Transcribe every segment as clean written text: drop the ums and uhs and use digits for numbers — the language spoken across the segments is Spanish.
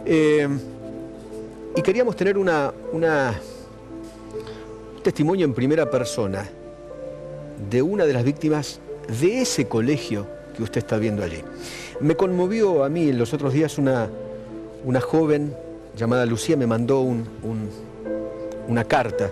Y queríamos tener un testimonio en primera persona de una de las víctimas de ese colegio que usted está viendo allí. Me conmovió a mí en los otros días una joven llamada Lucía, me mandó una carta,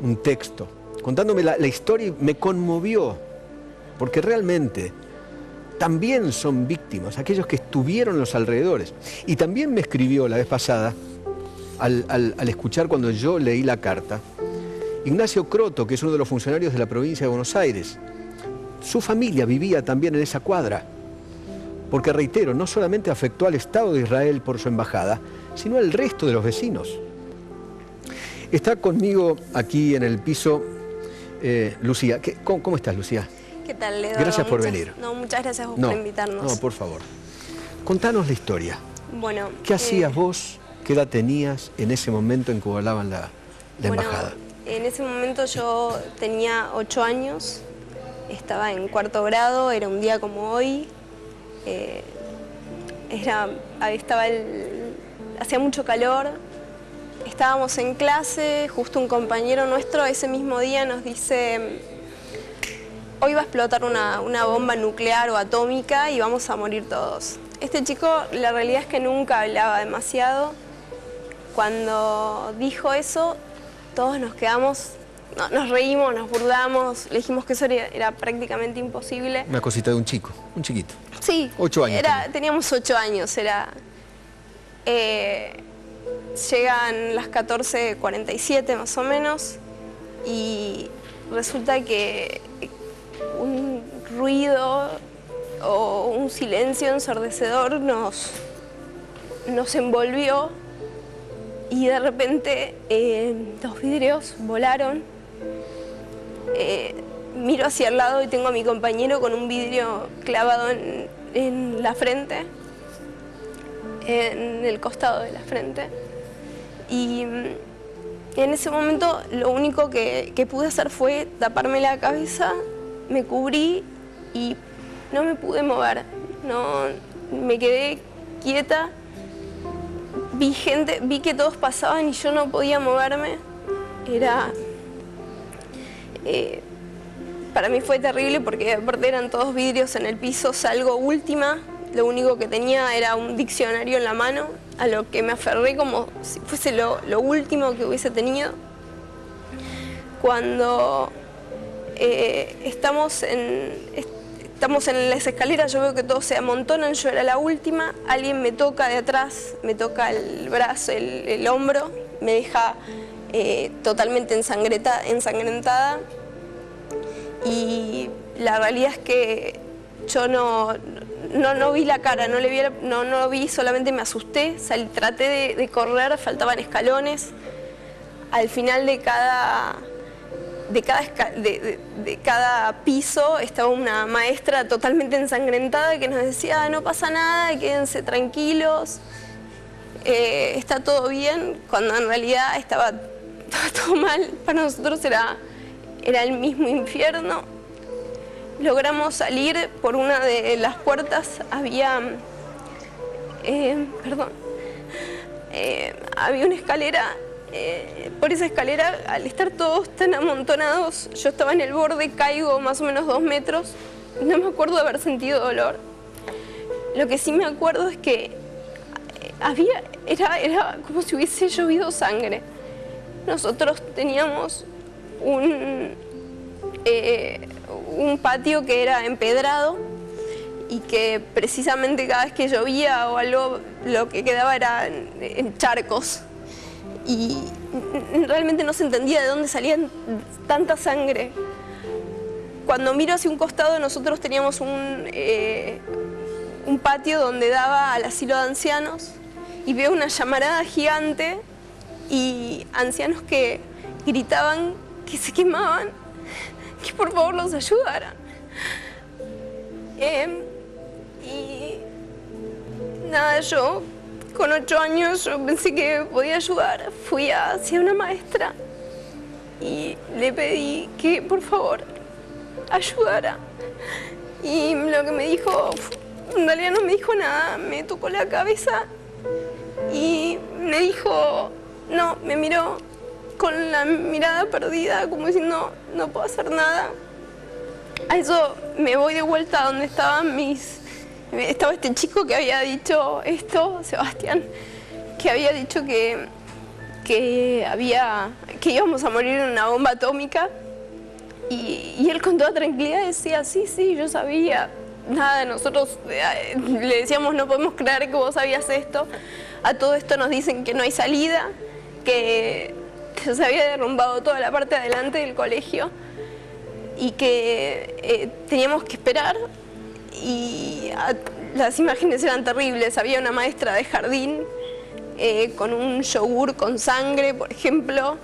un texto, contándome la historia, y me conmovió, porque realmente también son víctimas, aquellos que estuvieron en los alrededores. Y también me escribió la vez pasada, al escuchar cuando yo leí la carta, Ignacio Croto, que es uno de los funcionarios de la provincia de Buenos Aires. Su familia vivía también en esa cuadra, porque, reitero, no solamente afectó al Estado de Israel por su embajada, sino al resto de los vecinos. Está conmigo aquí en el piso Lucía. ¿Cómo estás, Lucía? ¿Qué tal, Eduardo? Gracias por venir. No, muchas gracias por invitarnos. No, por favor. Contanos la historia. Bueno, ¿Qué hacías vos? ¿Qué edad tenías en ese momento en que volaban la embajada? En ese momento yo tenía 8 años, estaba en 4º grado, era un día como hoy. Hacía mucho calor, estábamos en clase, justo un compañero nuestro ese mismo día nos dice: hoy va a explotar una bomba nuclear o atómica y vamos a morir todos. Este chico, la realidad es que nunca hablaba demasiado. Cuando dijo eso, todos nos quedamos, nos reímos, nos burlamos, le dijimos que eso era prácticamente imposible. Una cosita de un chico, un chiquito. Sí, 8 años. Teníamos 8 años, llegan las 14:47 más o menos y resulta que un ruido o un silencio ensordecedor nos envolvió y de repente los vidrios volaron. Miro hacia el lado y tengo a mi compañero con un vidrio clavado en la frente, en el costado de la frente. Y en ese momento lo único que pude hacer fue taparme la cabeza, me cubrí y no me pude mover. Me quedé quieta, vi que todos pasaban y yo no podía moverme. Para mí fue terrible porque aparte eran todos vidrios en el piso. Salgo última, lo único que tenía era un diccionario en la mano, a lo que me aferré como si fuese lo último que hubiese tenido. Cuando estamos en las escaleras, yo veo que todos se amontonan, yo era la última, alguien me toca de atrás, me toca el brazo, el hombro, me deja totalmente ensangrentada. Y la realidad es que yo no vi la cara, no lo vi, solamente me asusté, traté de correr, faltaban escalones. Al final de cada piso estaba una maestra totalmente ensangrentada que nos decía: no pasa nada, quédense tranquilos, está todo bien, cuando en realidad estaba todo mal. Para nosotros era el mismo infierno. Logramos salir por una de las puertas, había una escalera. Por esa escalera, al estar todos tan amontonados, yo estaba en el borde, caigo más o menos 2 metros, no me acuerdo de haber sentido dolor. Lo que sí me acuerdo es que era como si hubiese llovido sangre. Nosotros teníamos un patio que era empedrado y que precisamente cada vez que llovía o algo, lo que quedaba era en charcos. Y realmente no se entendía de dónde salía tanta sangre. Cuando miro hacia un costado, nosotros teníamos un patio donde daba al asilo de ancianos y veo una llamarada gigante y ancianos que gritaban que se quemaban, que por favor los ayudaran. Y nada, yo con 8 años yo pensé que podía ayudar. Fui hacia una maestra y le pedí que por favor ayudara. Y lo que me dijo, en realidad no me dijo nada, me tocó la cabeza y me dijo, no, me miró con la mirada perdida, como diciendo, no puedo hacer nada. A eso me voy de vuelta a donde estaban estaba este chico que había dicho esto, Sebastián, que había dicho que íbamos a morir en una bomba atómica, y él con toda tranquilidad decía, sí, yo sabía. Nada, nosotros le decíamos, no podemos creer que vos sabías esto. A todo esto nos dicen que no hay salida, que se había derrumbado toda la parte de adelante del colegio y que teníamos que esperar, y las imágenes eran terribles. Había una maestra de jardín con un yogur con sangre, por ejemplo.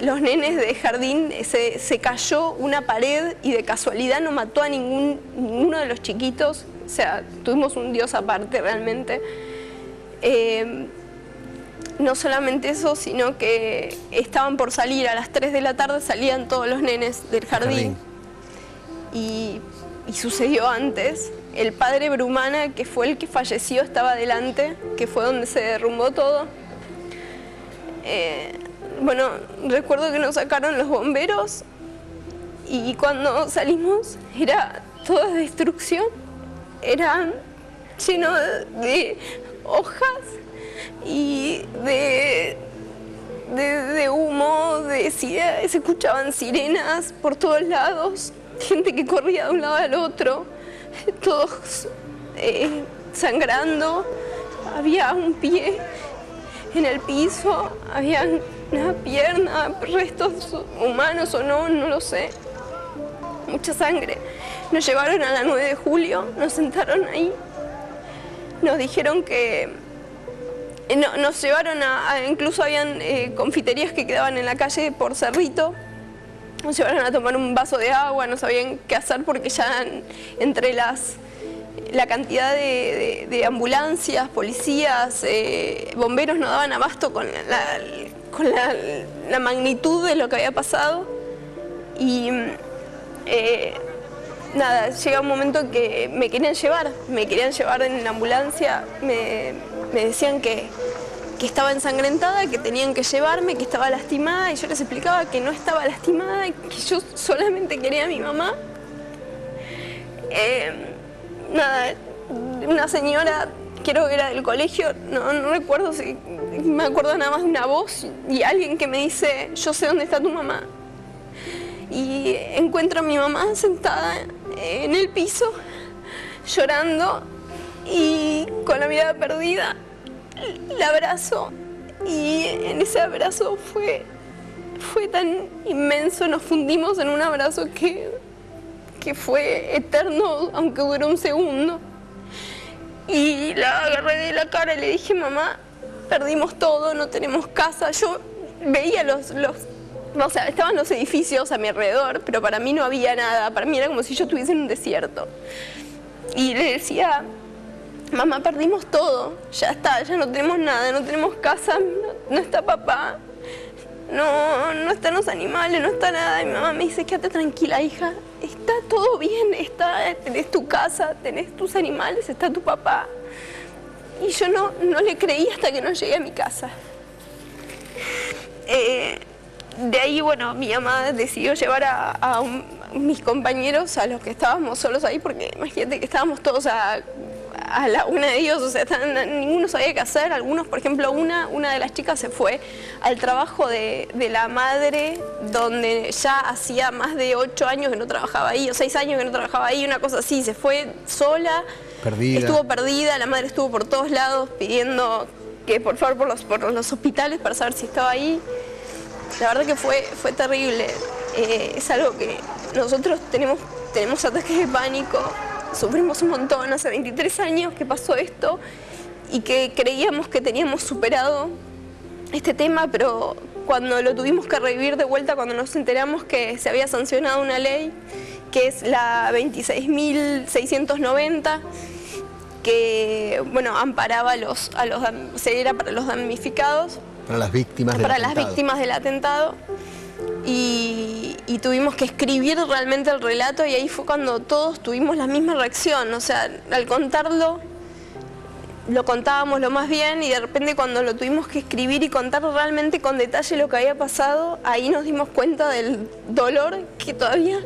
Los nenes de jardín, se cayó una pared y de casualidad no mató a ninguno de los chiquitos. O sea, tuvimos un Dios aparte realmente. No solamente eso, sino que estaban por salir a las 3 de la tarde, salían todos los nenes del jardín. Y sucedió antes. El padre Brumana, que fue el que falleció, estaba adelante, que fue donde se derrumbó todo. Bueno, recuerdo que nos sacaron los bomberos y cuando salimos era toda destrucción, era lleno de hojas y de humo, se escuchaban sirenas por todos lados, gente que corría de un lado al otro, todos sangrando, había un pie en el piso, había una pierna, restos humanos o no lo sé, mucha sangre. Nos llevaron a la 9 de julio, nos sentaron ahí, nos dijeron que nos llevaron incluso habían confiterías que quedaban en la calle por Cerrito, nos llevaron a tomar un vaso de agua, no sabían qué hacer porque ya entre la cantidad de ambulancias, policías, bomberos no daban abasto con la magnitud de lo que había pasado. Y nada, llega un momento que me querían llevar en la ambulancia, me decían que estaba ensangrentada, que tenían que llevarme, que estaba lastimada, y yo les explicaba que no estaba lastimada, que yo solamente quería a mi mamá. Nada, una señora, creo que era del colegio, no recuerdo si, me acuerdo nada más de una voz y alguien que me dice, yo sé dónde está tu mamá. Y encuentro a mi mamá sentada en el piso, llorando y con la mirada perdida. La abrazo y en ese abrazo fue tan inmenso, nos fundimos en un abrazo que fue eterno, aunque duró un segundo. Y la agarré de la cara y le dije, mamá, perdimos todo, no tenemos casa. Yo veía o sea, estaban los edificios a mi alrededor, pero para mí no había nada, para mí era como si yo estuviese en un desierto. Y le decía, mamá, perdimos todo, ya está, ya no tenemos nada, no tenemos casa, no está papá, no están los animales, no está nada. Y mi mamá me dice, quédate tranquila, hija, está todo bien, tenés tu casa, tenés tus animales, está tu papá. Y yo no le creí hasta que no llegué a mi casa. De ahí, bueno, mi mamá decidió llevar a mis compañeros, a los que estábamos solos ahí, porque imagínate que estábamos todos a la una de ellos, o sea, ninguno sabía qué hacer. Algunos, por ejemplo, una de las chicas se fue al trabajo de la madre, donde ya hacía más de 8 años que no trabajaba ahí, o 6 años que no trabajaba ahí, una cosa así, se fue sola, estuvo perdida, la madre estuvo por todos lados pidiendo que por favor por los hospitales para saber si estaba ahí. La verdad que fue terrible, es algo que nosotros tenemos ataques de pánico. Sufrimos un montón, hace 23 años que pasó esto y que creíamos que teníamos superado este tema, pero cuando lo tuvimos que revivir de vuelta, cuando nos enteramos que se había sancionado una ley, que es la 26.690, que bueno, amparaba era para los damnificados. Para las víctimas del atentado. Y tuvimos que escribir realmente el relato, y ahí fue cuando todos tuvimos la misma reacción. O sea, al contarlo lo contábamos lo más bien y de repente cuando lo tuvimos que escribir y contar realmente con detalle lo que había pasado, ahí nos dimos cuenta del dolor que todavía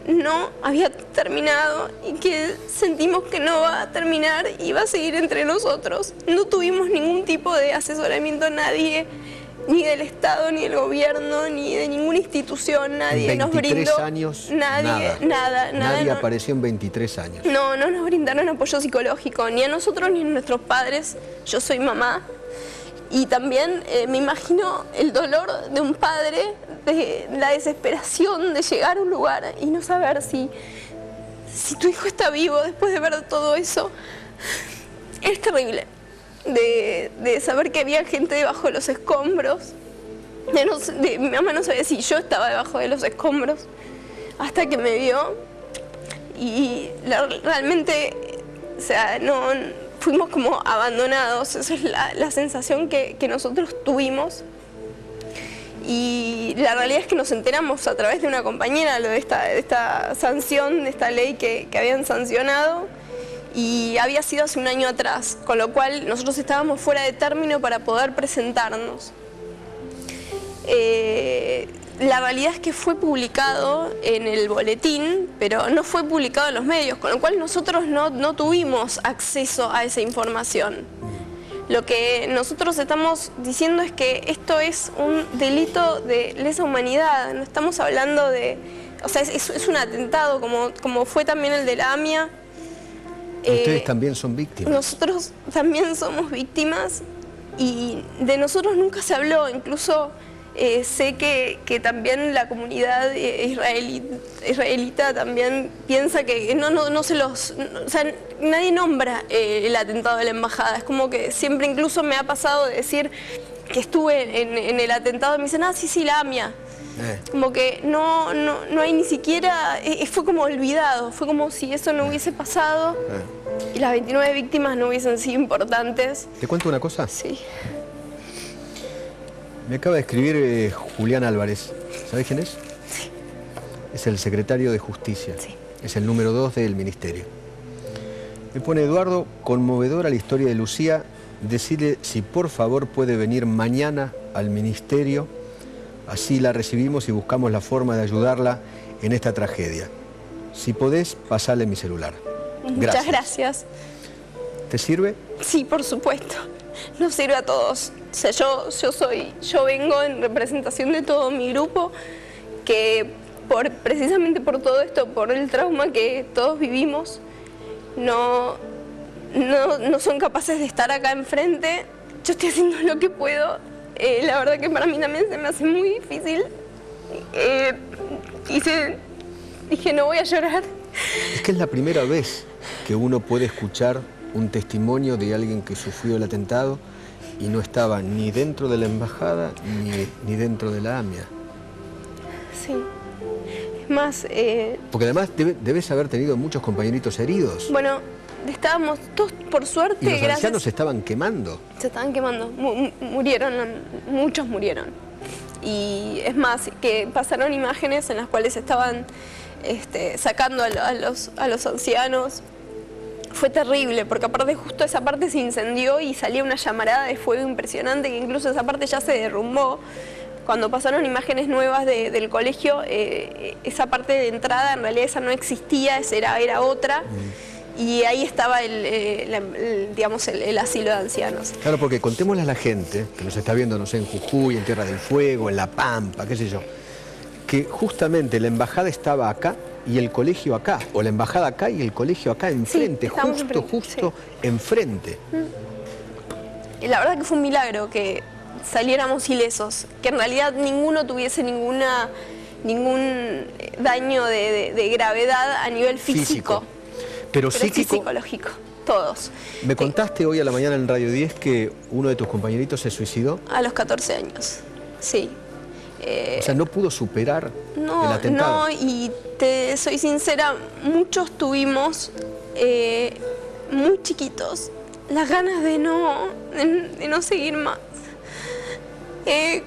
no había terminado y que sentimos que no va a terminar y va a seguir entre nosotros. No tuvimos ningún tipo de asesoramiento, nadie, ni del Estado, ni del gobierno, ni de ninguna institución, nadie nos brindó. 23 años, nada. Nadie apareció en 23 años. No nos brindaron apoyo psicológico, ni a nosotros ni a nuestros padres. Yo soy mamá y también me imagino el dolor de un padre, de la desesperación de llegar a un lugar y no saber si tu hijo está vivo después de ver todo eso. Es terrible. De saber que había gente debajo de los escombros. Mi mamá no sabía si yo estaba debajo de los escombros hasta que me vio y realmente, o sea, fuimos como abandonados. Esa es la sensación que nosotros tuvimos. Y la realidad es que nos enteramos a través de una compañera de esta sanción, de esta ley que habían sancionado. Y había sido hace un año atrás, con lo cual nosotros estábamos fuera de término para poder presentarnos. La realidad es que fue publicado en el boletín, pero no fue publicado en los medios, con lo cual nosotros no tuvimos acceso a esa información. Lo que nosotros estamos diciendo es que esto es un delito de lesa humanidad, no estamos hablando de... O sea, es un atentado, como fue también el de la AMIA. Ustedes también son víctimas. Nosotros también somos víctimas y de nosotros nunca se habló. Incluso sé que también la comunidad israelita también piensa que no se los... O sea, nadie nombra el atentado de la embajada. Es como que siempre incluso me ha pasado de decir que estuve en el atentado y me dicen, sí, la AMIA. Como que no hay ni siquiera, fue como olvidado, fue como si eso no hubiese pasado y las 29 víctimas no hubiesen sido importantes. ¿Te cuento una cosa? Sí. Me acaba de escribir Julián Álvarez, ¿sabés quién es? Sí. Es el secretario de Justicia, sí. Es el número 2 del Ministerio. Me pone: Eduardo, conmovedora la historia de Lucía, decirle si por favor puede venir mañana al Ministerio. Así la recibimos y buscamos la forma de ayudarla en esta tragedia. Si podés, pasale mi celular. Muchas gracias. ¿Te sirve? Sí, por supuesto. Nos sirve a todos. O sea, yo vengo en representación de todo mi grupo, que precisamente por todo esto, por el trauma que todos vivimos, no son capaces de estar acá enfrente. Yo estoy haciendo lo que puedo. La verdad que para mí también se me hace muy difícil. Dije, no voy a llorar. Es que es la primera vez que uno puede escuchar un testimonio de alguien que sufrió el atentado y no estaba ni dentro de la embajada ni dentro de la AMIA. Sí. Es más... Porque además debes haber tenido muchos compañeritos heridos. Bueno, estábamos todos, por suerte, y los ancianos se estaban quemando. Se estaban quemando, murieron, muchos murieron. Y es más, que pasaron imágenes en las cuales estaban sacando a los ancianos. Fue terrible, porque aparte justo esa parte se incendió y salía una llamarada de fuego impresionante, que incluso esa parte ya se derrumbó. Cuando pasaron imágenes nuevas del colegio, esa parte de entrada, en realidad esa no existía, esa era otra. Y ahí estaba digamos, el asilo de ancianos. Claro, porque contémosle a la gente que nos está viendo, no sé, en Jujuy, en Tierra del Fuego, en La Pampa, qué sé yo, que justamente la embajada estaba acá y el colegio acá, o la embajada acá y el colegio acá enfrente, sí, justo enfrente. Y la verdad que fue un milagro que saliéramos ilesos, que en realidad ninguno tuviese ningún daño de gravedad a nivel físico. Pero sí psíquico, psicológico, todos. Me contaste hoy a la mañana en Radio 10 que uno de tus compañeritos se suicidó. A los 14 años, sí. O sea, no pudo superar el atentado. No, y te soy sincera, muchos tuvimos, muy chiquitos, las ganas de no seguir más.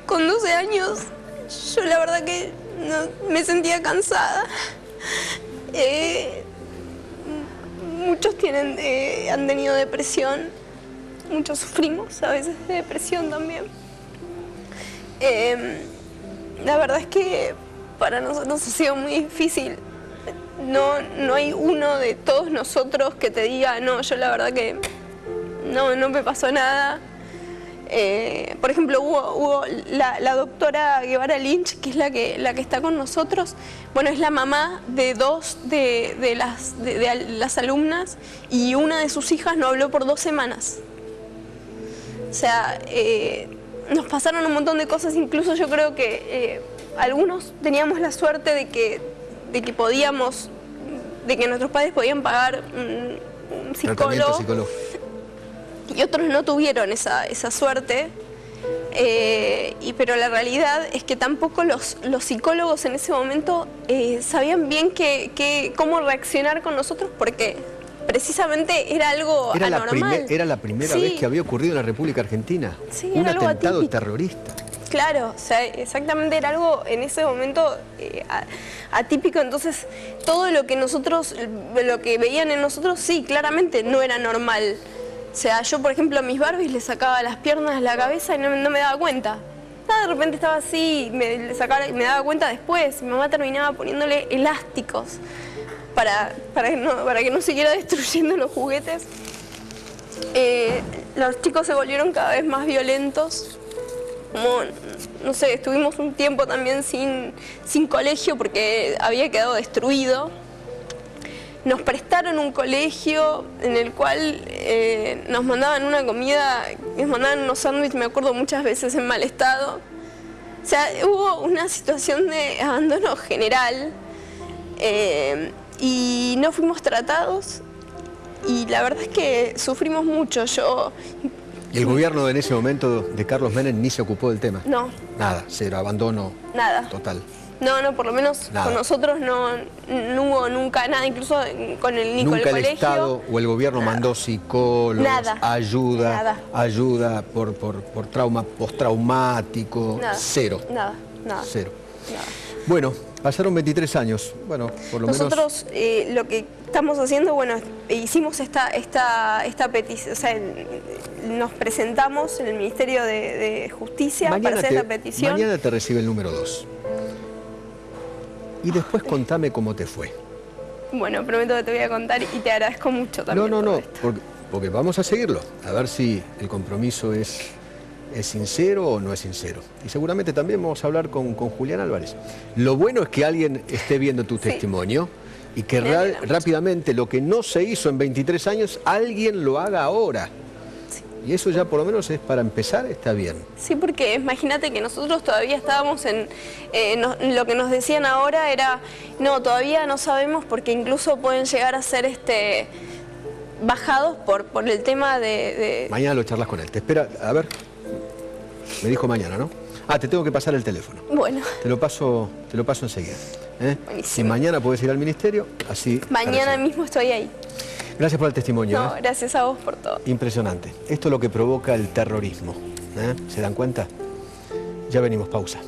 Con 12 años, yo la verdad que me sentía cansada. Muchos han tenido depresión mucho sufrimos, a veces de depresión también. La verdad es que para nosotros ha sido muy difícil. No hay uno de todos nosotros que te diga, no, yo la verdad que no me pasó nada. Por ejemplo, hubo la doctora Guevara Lynch, que es la que está con nosotros. Bueno, es la mamá de dos de las alumnas, y una de sus hijas no habló por 2 semanas. O sea, nos pasaron un montón de cosas. Incluso yo creo que algunos teníamos la suerte de que podíamos, de que nuestros padres podían pagar un psicólogo. Y otros no tuvieron esa suerte, pero la realidad es que tampoco los psicólogos en ese momento sabían bien cómo reaccionar con nosotros, porque precisamente era algo anormal. Era la primera vez que había ocurrido en la República Argentina, sí, un atentado terrorista. Claro, o sea, exactamente, era algo en ese momento atípico. Entonces todo lo que veían en nosotros, sí, claramente no era normal. O sea, yo, por ejemplo, a mis Barbies les sacaba las piernas, la cabeza y no me daba cuenta. De repente estaba así, me daba cuenta después. Mi mamá terminaba poniéndole elásticos para que no siguiera destruyendo los juguetes. Los chicos se volvieron cada vez más violentos. Como, no sé, estuvimos un tiempo también sin colegio porque había quedado destruido. Nos prestaron un colegio en el cual nos mandaban una comida, nos mandaban unos sándwiches, me acuerdo, muchas veces en mal estado. O sea, hubo una situación de abandono general y no fuimos tratados, y la verdad es que sufrimos mucho. ¿Y el gobierno en ese momento de Carlos Menem ni se ocupó del tema? No. Nada, cero, abandono. Nada. Total. No, por lo menos nada. Con nosotros no hubo nunca nada, incluso con el colegio. ¿Nunca el Estado o el gobierno mandó psicólogos, ayuda por trauma postraumático? Nada. Cero. Nada. Cero. Nada. Bueno, pasaron 23 años. Bueno, por lo menos... Nosotros lo que estamos haciendo, bueno, hicimos esta petición, o sea, nos presentamos en el Ministerio de Justicia para hacer esta petición. Mañana te recibe el número 2. Y después contame cómo te fue. Bueno, prometo que te voy a contar y te agradezco mucho también. No, porque vamos a seguirlo, a ver si el compromiso es sincero o no es sincero. Y seguramente también vamos a hablar con Julián Álvarez. Lo bueno es que alguien esté viendo tu testimonio y que rápidamente lo que no se hizo en 23 años, alguien lo haga ahora. Y eso ya por lo menos es para empezar, está bien. Sí, porque imagínate que nosotros todavía estábamos lo que nos decían ahora era, no, todavía no sabemos, porque incluso pueden llegar a ser bajados por el tema de... Mañana lo charlas con él. Te espera, a ver, me dijo mañana, ¿no? Ah, te tengo que pasar el teléfono. Bueno. Te lo paso enseguida. Buenísimo. Si mañana puedes ir al ministerio, así... Mañana mismo estoy ahí. Gracias por el testimonio. No, gracias a vos por todo. Impresionante. Esto es lo que provoca el terrorismo. ¿Se dan cuenta? Ya venimos, pausa.